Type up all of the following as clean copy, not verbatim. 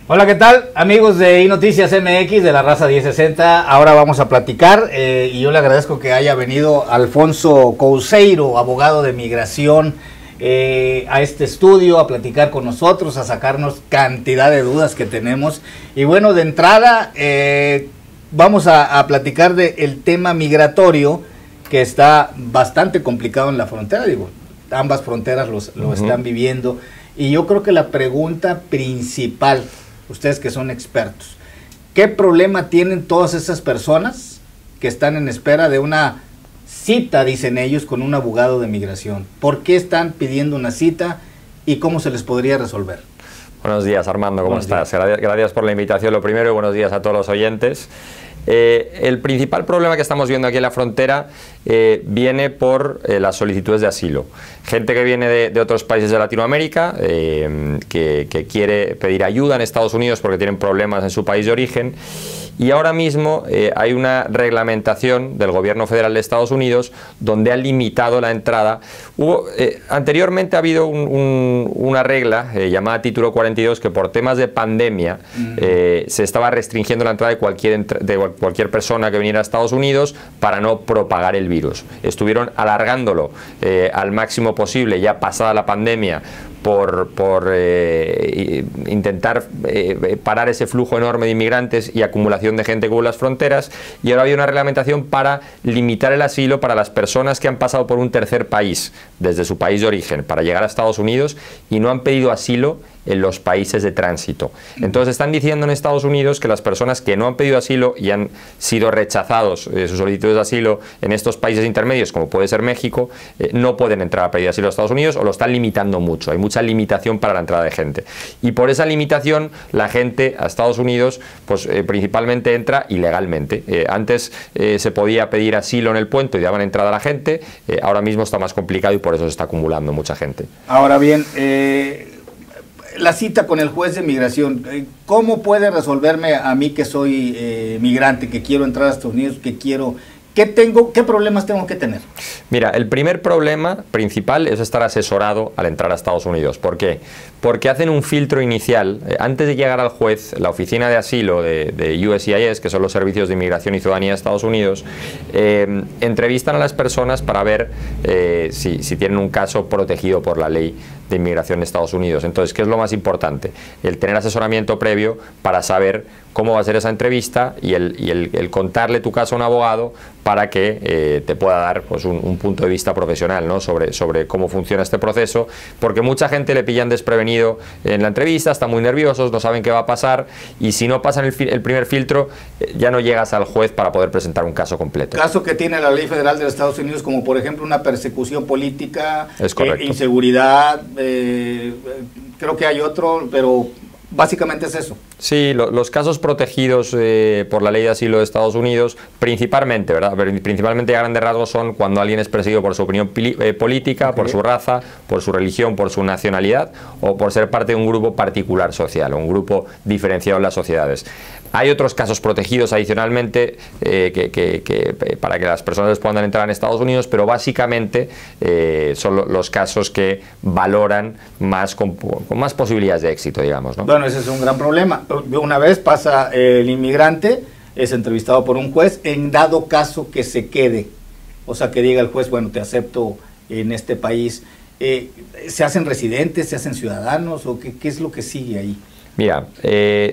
Hola, ¿qué tal? Amigos de iNoticias MX de la Raza 1060, ahora vamos a platicar y yo le agradezco que haya venido Alfonso Couceiro, abogado de migración, a este estudio, a platicar con nosotros, a sacarnos cantidad de dudas que tenemos. Y bueno, de entrada vamos a platicar del tema migratorio, que está bastante complicado en la frontera, digo, ambas fronteras lo están viviendo. Y yo creo que la pregunta principal, ustedes que son expertos, ¿qué problema tienen todas esas personas que están en espera de una cita, dicen ellos, con un abogado de migración? ¿Por qué están pidiendo una cita y cómo se les podría resolver? Buenos días, Armando, ¿cómo estás? Gracias por la invitación, lo primero, y buenos días a todos los oyentes. El principal problema que estamos viendo aquí en la frontera viene por las solicitudes de asilo. Gente que viene de otros países de Latinoamérica, que quiere pedir ayuda en Estados Unidos porque tienen problemas en su país de origen. Y ahora mismo hay una reglamentación del gobierno federal de Estados Unidos donde ha limitado la entrada. Anteriormente ha habido una regla llamada Título 42 que por temas de pandemia se estaba restringiendo la entrada de cualquier persona que viniera a Estados Unidos para no propagar el virus. Estuvieron alargándolo al máximo posible ya pasada la pandemia por intentar parar ese flujo enorme de inmigrantes y acumulación de gente con las fronteras, y ahora hay una reglamentación para limitar el asilo para las personas que han pasado por un tercer país desde su país de origen para llegar a Estados Unidos y no han pedido asilo en los países de tránsito. Entonces están diciendo en Estados Unidos que las personas que no han pedido asilo y han sido rechazados sus solicitudes de asilo en estos países intermedios, como puede ser México, no pueden entrar a pedir asilo a Estados Unidos, o lo están limitando mucho. Hay mucha limitación para la entrada de gente. Y por esa limitación la gente a Estados Unidos pues principalmente entra ilegalmente. Antes se podía pedir asilo en el puente y daban entrada a la gente. Ahora mismo está más complicado y por eso se está acumulando mucha gente. Ahora bien, la cita con el juez de migración, ¿cómo puede resolverme a mí que soy migrante, que quiero entrar a Estados Unidos, ¿qué problemas tengo que tener? Mira, el primer problema principal es estar asesorado al entrar a Estados Unidos. ¿Por qué? Porque hacen un filtro inicial. Antes de llegar al juez, la oficina de asilo de USCIS, que son los servicios de inmigración y ciudadanía de Estados Unidos, entrevistan a las personas para ver si tienen un caso protegido por la ley de inmigración de Estados Unidos. Entonces, ¿qué es lo más importante? El tener asesoramiento previo para saber cómo va a ser esa entrevista y el contarle tu caso a un abogado para que te pueda dar pues, un punto de vista profesional, ¿no? sobre cómo funciona este proceso, porque mucha gente le pillan desprevenido en la entrevista, están muy nerviosos, no saben qué va a pasar, y si no pasan el primer filtro, ya no llegas al juez para poder presentar un caso completo. Caso que tiene la ley federal de los Estados Unidos, como por ejemplo una persecución política, es correcto. Inseguridad, creo que hay otro, pero básicamente es eso. Sí, los casos protegidos por la ley de asilo de Estados Unidos, principalmente, ¿verdad? Principalmente a grandes rasgos son cuando alguien es perseguido por su opinión política, por su raza, por su religión, por su nacionalidad o por ser parte de un grupo particular social, un grupo diferenciado en las sociedades. Hay otros casos protegidos adicionalmente para que las personas puedan entrar en Estados Unidos, pero básicamente son los casos que valoran más con más posibilidades de éxito, digamos, ¿no? Bueno, ese es un gran problema. Una vez pasa el inmigrante, es entrevistado por un juez, en dado caso que se quede, o sea, que diga el juez, bueno, te acepto en este país, ¿se hacen residentes, se hacen ciudadanos o qué es lo que sigue ahí? Mira,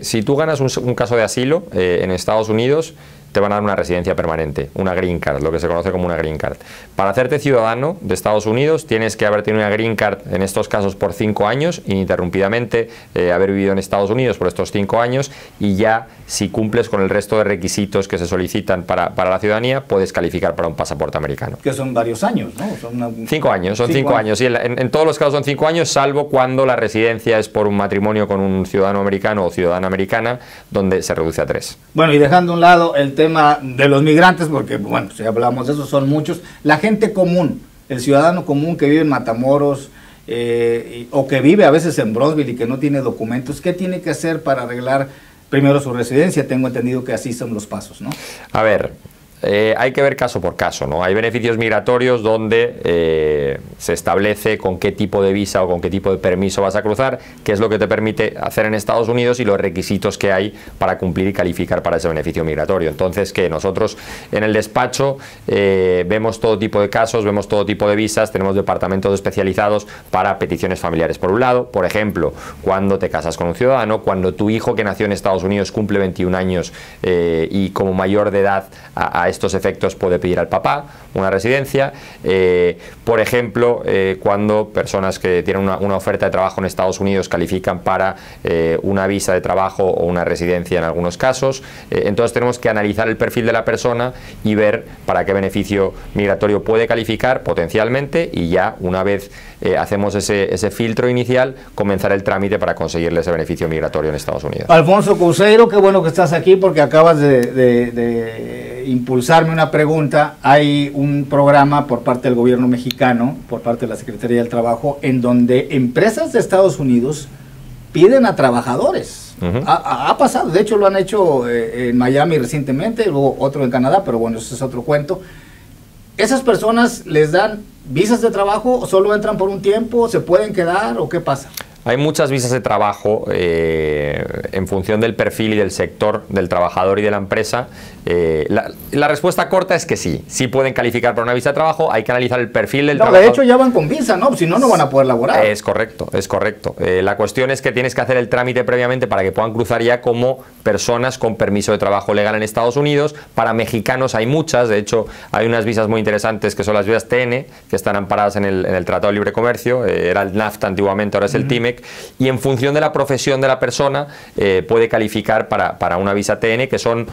si tú ganas un caso de asilo en Estados Unidos, te van a dar una residencia permanente, una green card, lo que se conoce como una green card. Para hacerte ciudadano de Estados Unidos tienes que haber tenido una green card en estos casos por 5 años, ininterrumpidamente, haber vivido en Estados Unidos por estos 5 años, y ya si cumples con el resto de requisitos que se solicitan para la ciudadanía, puedes calificar para un pasaporte americano. Que son varios años, ¿no? Son 5 años, son 5 años. Sí, en todos los casos son 5 años, salvo cuando la residencia es por un matrimonio con un ciudadano americano o ciudadana americana, donde se reduce a 3. Bueno, y dejando a un lado el tema de los migrantes, porque bueno, si hablamos de eso, son muchos, la gente común, el ciudadano común que vive en Matamoros o que vive a veces en Bronzeville y que no tiene documentos, ¿qué tiene que hacer para arreglar primero su residencia? Tengo entendido que así son los pasos, ¿no? A ver, Hay que ver caso por caso, ¿no? Hay beneficios migratorios donde se establece con qué tipo de visa o con qué tipo de permiso vas a cruzar, qué es lo que te permite hacer en Estados Unidos y los requisitos que hay para cumplir y calificar para ese beneficio migratorio. Entonces, que nosotros en el despacho vemos todo tipo de casos, vemos todo tipo de visas, tenemos departamentos especializados para peticiones familiares. Por un lado, por ejemplo, cuando te casas con un ciudadano, cuando tu hijo que nació en Estados Unidos cumple 21 años y como mayor de edad a estos efectos puede pedir al papá una residencia. Por ejemplo, cuando personas que tienen una oferta de trabajo en Estados Unidos califican para una visa de trabajo o una residencia en algunos casos. Entonces tenemos que analizar el perfil de la persona y ver para qué beneficio migratorio puede calificar potencialmente, y ya una vez hacemos ese filtro inicial, comenzar el trámite para conseguirle ese beneficio migratorio en Estados Unidos. Alfonso Couceiro, qué bueno que estás aquí porque acabas de impulsarme una pregunta. Hay un programa por parte del gobierno mexicano, por parte de la Secretaría del Trabajo, en donde empresas de Estados Unidos piden a trabajadores. Ha pasado, de hecho lo han hecho en Miami recientemente, luego otro en Canadá, pero bueno, ese es otro cuento. ¿Esas personas les dan visas de trabajo o solo entran por un tiempo, se pueden quedar o qué pasa? Hay muchas visas de trabajo en función del perfil y del sector del trabajador y de la empresa. La respuesta corta es que sí pueden calificar para una visa de trabajo. Hay que analizar el perfil del trabajador. De hecho ya van con visa, ¿no? Si no, no van a poder laborar. Es correcto, es correcto. La cuestión es que tienes que hacer el trámite previamente para que puedan cruzar ya como personas con permiso de trabajo legal en Estados Unidos. Para mexicanos hay muchas, de hecho hay unas visas muy interesantes que son las visas TN, que están amparadas en el Tratado de Libre Comercio. Era el NAFTA antiguamente, ahora es el TIMEC. Y en función de la profesión de la persona puede calificar para una visa TN, que son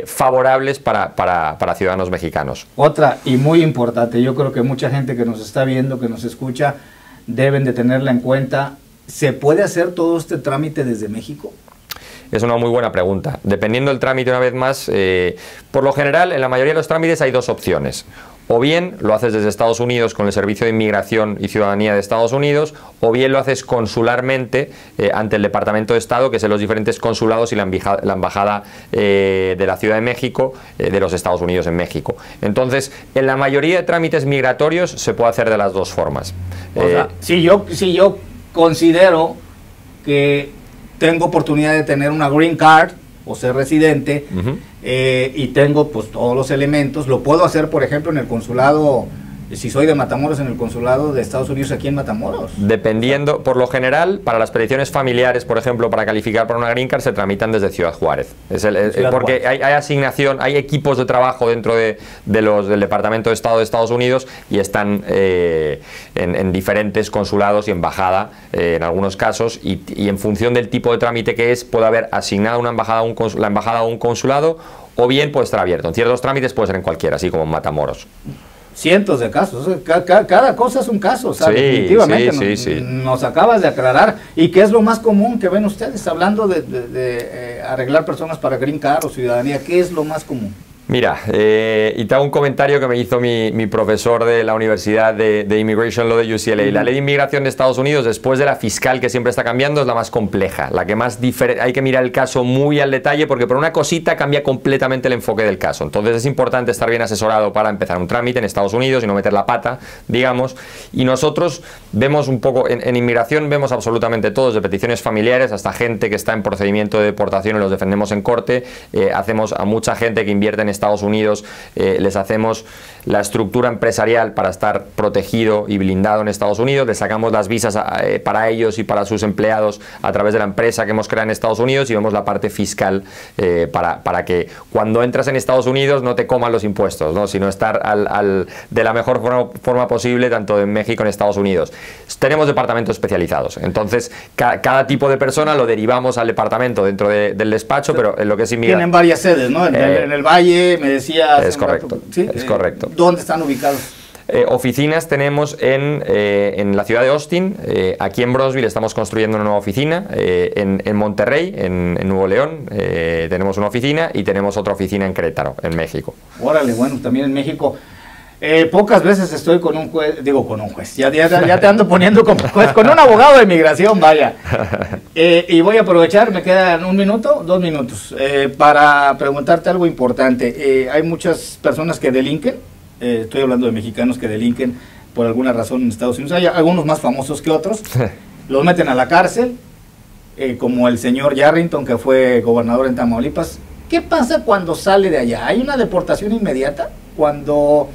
favorables para ciudadanos mexicanos. Otra y muy importante, yo creo que mucha gente que nos está viendo, que nos escucha, deben de tenerla en cuenta. ¿Se puede hacer todo este trámite desde México? Es una muy buena pregunta. Dependiendo del trámite, una vez más, por lo general, en la mayoría de los trámites hay dos opciones. O bien lo haces desde Estados Unidos con el Servicio de Inmigración y Ciudadanía de Estados Unidos, o bien lo haces consularmente ante el Departamento de Estado, que es en los diferentes consulados y la Embajada de la Ciudad de México, de los Estados Unidos en México. Entonces, en la mayoría de trámites migratorios se puede hacer de las dos formas. O sea, si yo considero que tengo oportunidad de tener una green card o ser residente, y tengo pues todos los elementos, lo puedo hacer, por ejemplo, en el consulado, si soy de Matamoros, en el consulado de Estados Unidos aquí en Matamoros. Dependiendo, por lo general, para las peticiones familiares, por ejemplo, para calificar para una green card, se tramitan desde Ciudad Juárez. Porque hay asignación, hay equipos de trabajo dentro del Departamento de Estado de Estados Unidos y están en diferentes consulados y embajada en algunos casos, y en función del tipo de trámite que es, puede haber asignado una embajada la embajada a un consulado, o bien puede estar abierto. En ciertos trámites puede ser en cualquiera, así como en Matamoros. Cientos de casos, cada cosa es un caso, o sea, definitivamente sí. Nos acabas de aclarar. ¿Y qué es lo más común que ven ustedes hablando de arreglar personas para Green Card o ciudadanía? ¿Qué es lo más común? Mira, y te hago un comentario que me hizo mi profesor de la Universidad de Immigration Law de UCLA. La ley de inmigración de Estados Unidos, después de la fiscal, que siempre está cambiando, es la más compleja, la que más hay que mirar el caso muy al detalle, porque por una cosita cambia completamente el enfoque del caso. Entonces es importante estar bien asesorado para empezar un trámite en Estados Unidos y no meter la pata, digamos. Y nosotros vemos un poco, en inmigración vemos absolutamente todo, desde peticiones familiares hasta gente que está en procedimiento de deportación y los defendemos en corte. Hacemos a mucha gente que invierte en Estados Unidos, les hacemos la estructura empresarial para estar protegido y blindado en Estados Unidos, les sacamos las visas para ellos y para sus empleados a través de la empresa que hemos creado en Estados Unidos, y vemos la parte fiscal para que cuando entras en Estados Unidos no te coman los impuestos, ¿no? Sino estar de la mejor forma posible, tanto en México como en Estados Unidos. Tenemos departamentos especializados, entonces cada tipo de persona lo derivamos al departamento dentro del despacho, pero en lo que es inmigración. Tienen varias sedes, ¿no? En el Valle, me decías. Es correcto, ¿sí? Es correcto. ¿Dónde están ubicados? Oficinas tenemos en la ciudad de Austin, aquí en Bronzeville estamos construyendo una nueva oficina, en Monterrey, en Nuevo León, tenemos una oficina, y tenemos otra oficina en Querétaro, en México. Órale, bueno, también en México. Pocas veces estoy con un juez, digo con un juez, ya te ando poniendo como juez, con un abogado de migración, vaya. Y voy a aprovechar, me quedan 1 minuto, 2 minutos, para preguntarte algo importante. Hay muchas personas que delinquen, estoy hablando de mexicanos que delinquen por alguna razón en Estados Unidos, hay algunos más famosos que otros, los meten a la cárcel, como el señor Yarrington, que fue gobernador en Tamaulipas. ¿Qué pasa cuando sale de allá? ¿Hay una deportación inmediata? Cuando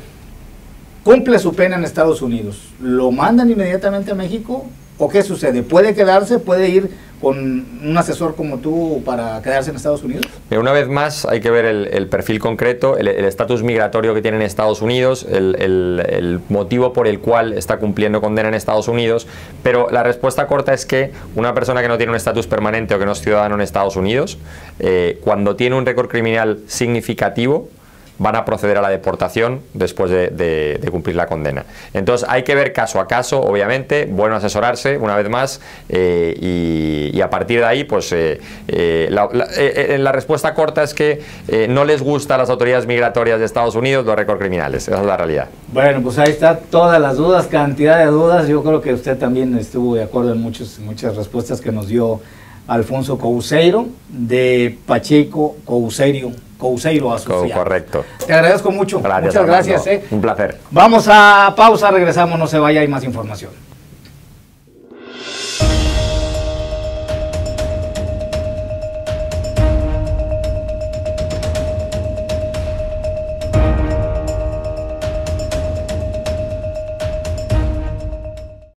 cumple su pena en Estados Unidos, ¿lo mandan inmediatamente a México? ¿O qué sucede? ¿Puede quedarse? ¿Puede ir con un asesor como tú para quedarse en Estados Unidos? Una vez más hay que ver el perfil concreto, el estatus migratorio que tiene en Estados Unidos, el motivo por el cual está cumpliendo condena en Estados Unidos, pero la respuesta corta es que una persona que no tiene un estatus permanente o que no es ciudadano en Estados Unidos, cuando tiene un récord criminal significativo, van a proceder a la deportación después de cumplir la condena. Entonces hay que ver caso a caso, obviamente, bueno asesorarse una vez más, y a partir de ahí, pues la respuesta corta es que no les gusta a las autoridades migratorias de Estados Unidos los récords criminales. Esa es la realidad. Bueno, pues ahí está todas las dudas, cantidad de dudas. Yo creo que usted también estuvo de acuerdo en muchas respuestas que nos dio Alfonso Couceiro, de Pacheco Couceiro Asociados. Correcto. Te agradezco mucho. Gracias, muchas gracias. Un placer. Vamos a pausa, regresamos, no se vaya, hay más información.